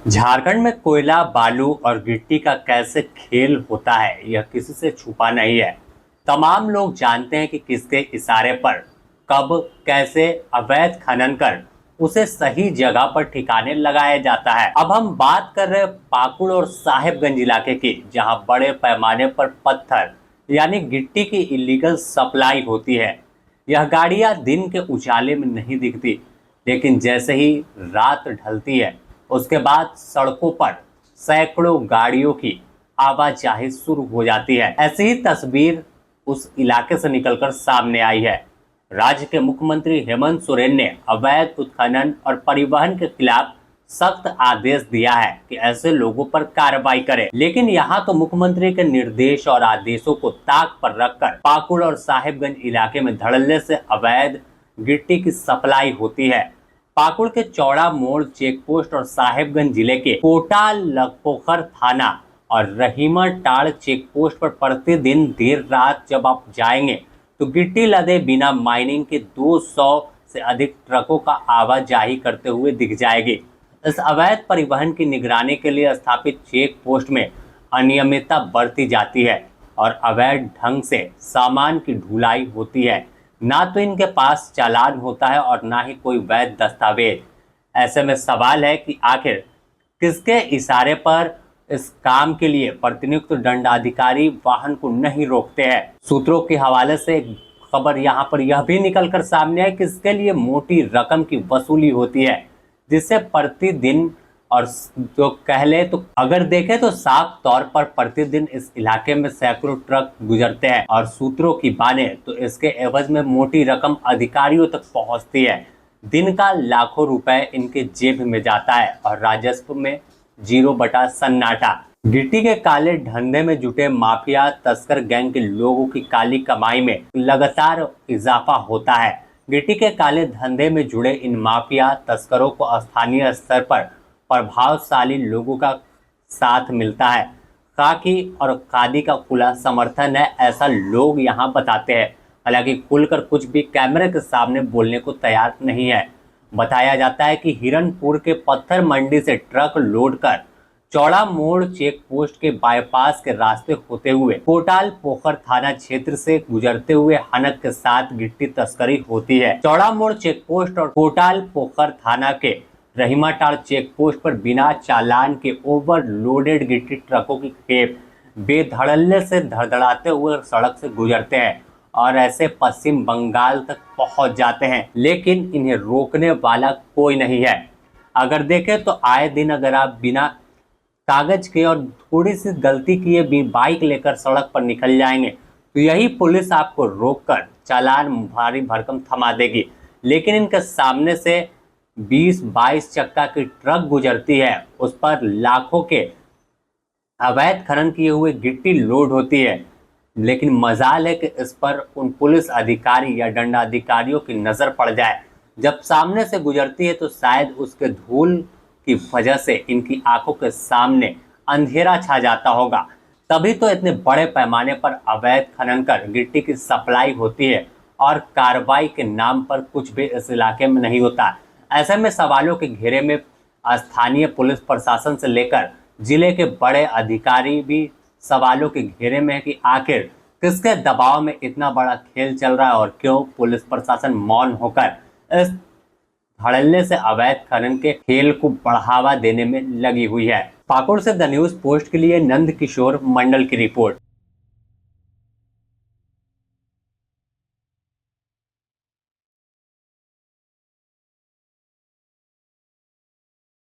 झारखंड में कोयला, बालू और गिट्टी का कैसे खेल होता है, यह किसी से छुपा नहीं है। तमाम लोग जानते हैं कि किसके इशारे पर, कब, कैसे अवैध खनन कर उसे सही जगह पर ठिकाने लगाया जाता है। अब हम बात कर रहे हैं पाकुड़ और साहेबगंज इलाके की, जहां बड़े पैमाने पर पत्थर यानी गिट्टी की इलीगल सप्लाई होती है। यह गाड़ियां दिन के उजाले में नहीं दिखती, लेकिन जैसे ही रात ढलती है उसके बाद सड़कों पर सैकड़ों गाड़ियों की आवाजाही शुरू हो जाती है। ऐसी ही तस्वीर उस इलाके से निकलकर सामने आई है। राज्य के मुख्यमंत्री हेमंत सोरेन ने अवैध उत्खनन और परिवहन के खिलाफ सख्त आदेश दिया है कि ऐसे लोगों पर कार्रवाई करें। लेकिन यहाँ तो मुख्यमंत्री के निर्देश और आदेशों को ताक पर रखकर पाकुड़ और साहेबगंज इलाके में धड़ल्ले से अवैध गिट्टी की सप्लाई होती है। पाकुड़ के चौड़ा मोड़ चेक पोस्ट और साहेबगंज जिले के कोटा लखपोखर थाना और रहीमा टाड़ चेक पोस्ट पर प्रतिदिन देर रात जब आप जाएंगे तो गिट्टी लदे बिना माइनिंग के 200 से अधिक ट्रकों का आवाजाही करते हुए दिख जाएगी। इस अवैध परिवहन की निगरानी के लिए स्थापित चेक पोस्ट में अनियमितता बरती जाती है और अवैध ढंग से सामान की ढुलाई होती है। ना तो इनके पास चालान होता है और ना ही कोई वैध दस्तावेज। ऐसे में सवाल है कि आखिर किसके इशारे पर इस काम के लिए प्रतिनियुक्त दंडाधिकारी वाहन को नहीं रोकते हैं। सूत्रों के हवाले से खबर यहाँ पर यह भी निकलकर सामने है कि इसके लिए मोटी रकम की वसूली होती है, जिससे प्रतिदिन और जो कह ले तो अगर देखें तो साफ तौर पर प्रतिदिन इस इलाके में सैकड़ों ट्रक गुजरते हैं और सूत्रों की माने तो इसके एवज में मोटी रकम अधिकारियों तक पहुंचती है। दिन का लाखों रुपए इनके जेब में जाता है और राजस्व में 0 बटा सन्नाटा। गिट्टी के काले धंधे में जुटे माफिया तस्कर गैंग के लोगों की काली कमाई में लगातार इजाफा होता है। गिट्टी के काले धंधे में जुड़े इन माफिया तस्करों को स्थानीय स्तर पर प्रभावशाली लोगों का साथ मिलता है। खाकी और खादी का खुला समर्थन है, ऐसा लोग यहाँ बताते हैं। हालांकि खुलकर कुछ भी कैमरे के सामने बोलने को तैयार नहीं है। बताया जाता है कि हिरनपुर के पत्थर मंडी से ट्रक लोड कर चौड़ा मोड़ चेक पोस्ट के बाईपास के रास्ते होते हुए कोटाल पोखर थाना क्षेत्र से गुजरते हुए हनक के साथ गिट्टी तस्करी होती है। चौड़ा मोड़ चेक पोस्ट और कोटाल पोखर थाना के रहीमाटाड़ चेक पोस्ट पर बिना चालान के ओवरलोडेड गिट्टी ट्रकों की खेप बेधड़ल्ले से धड़धड़ाते हुए सड़क से गुजरते हैं और ऐसे पश्चिम बंगाल तक पहुंच जाते हैं, लेकिन इन्हें रोकने वाला कोई नहीं है। अगर देखें तो आए दिन अगर आप बिना कागज के और थोड़ी सी गलती किए भी बाइक लेकर सड़क पर निकल जाएंगे तो यही पुलिस आपको रोककर चालान भारी भरकम थमा देगी। लेकिन इनके सामने से 20-22 चक्का की ट्रक गुजरती है, उस पर लाखों के अवैध खनन किए हुए गिट्टी लोड होती है। लेकिन मजाल है कि इस पर उन पुलिस अधिकारी या दंडाधिकारियों की नज़र पड़ जाए। जब सामने से गुजरती है तो शायद उसके धूल की वजह से इनकी आंखों के सामने अंधेरा छा जाता होगा। तभी तो इतने बड़े पैमाने पर अवैध खनन कर गिट्टी की सप्लाई होती है और कार्रवाई के नाम पर कुछ भी इस इलाके में नहीं होता। ऐसे में सवालों के घेरे में स्थानीय पुलिस प्रशासन से लेकर जिले के बड़े अधिकारी भी सवालों के घेरे में है कि आखिर किसके दबाव में इतना बड़ा खेल चल रहा है और क्यों पुलिस प्रशासन मौन होकर इस धड़ल्ले से अवैध खनन के खेल को बढ़ावा देने में लगी हुई है। पाकुड़ से द न्यूज़ पोस्ट के लिए नंद किशोर मंडल की रिपोर्ट।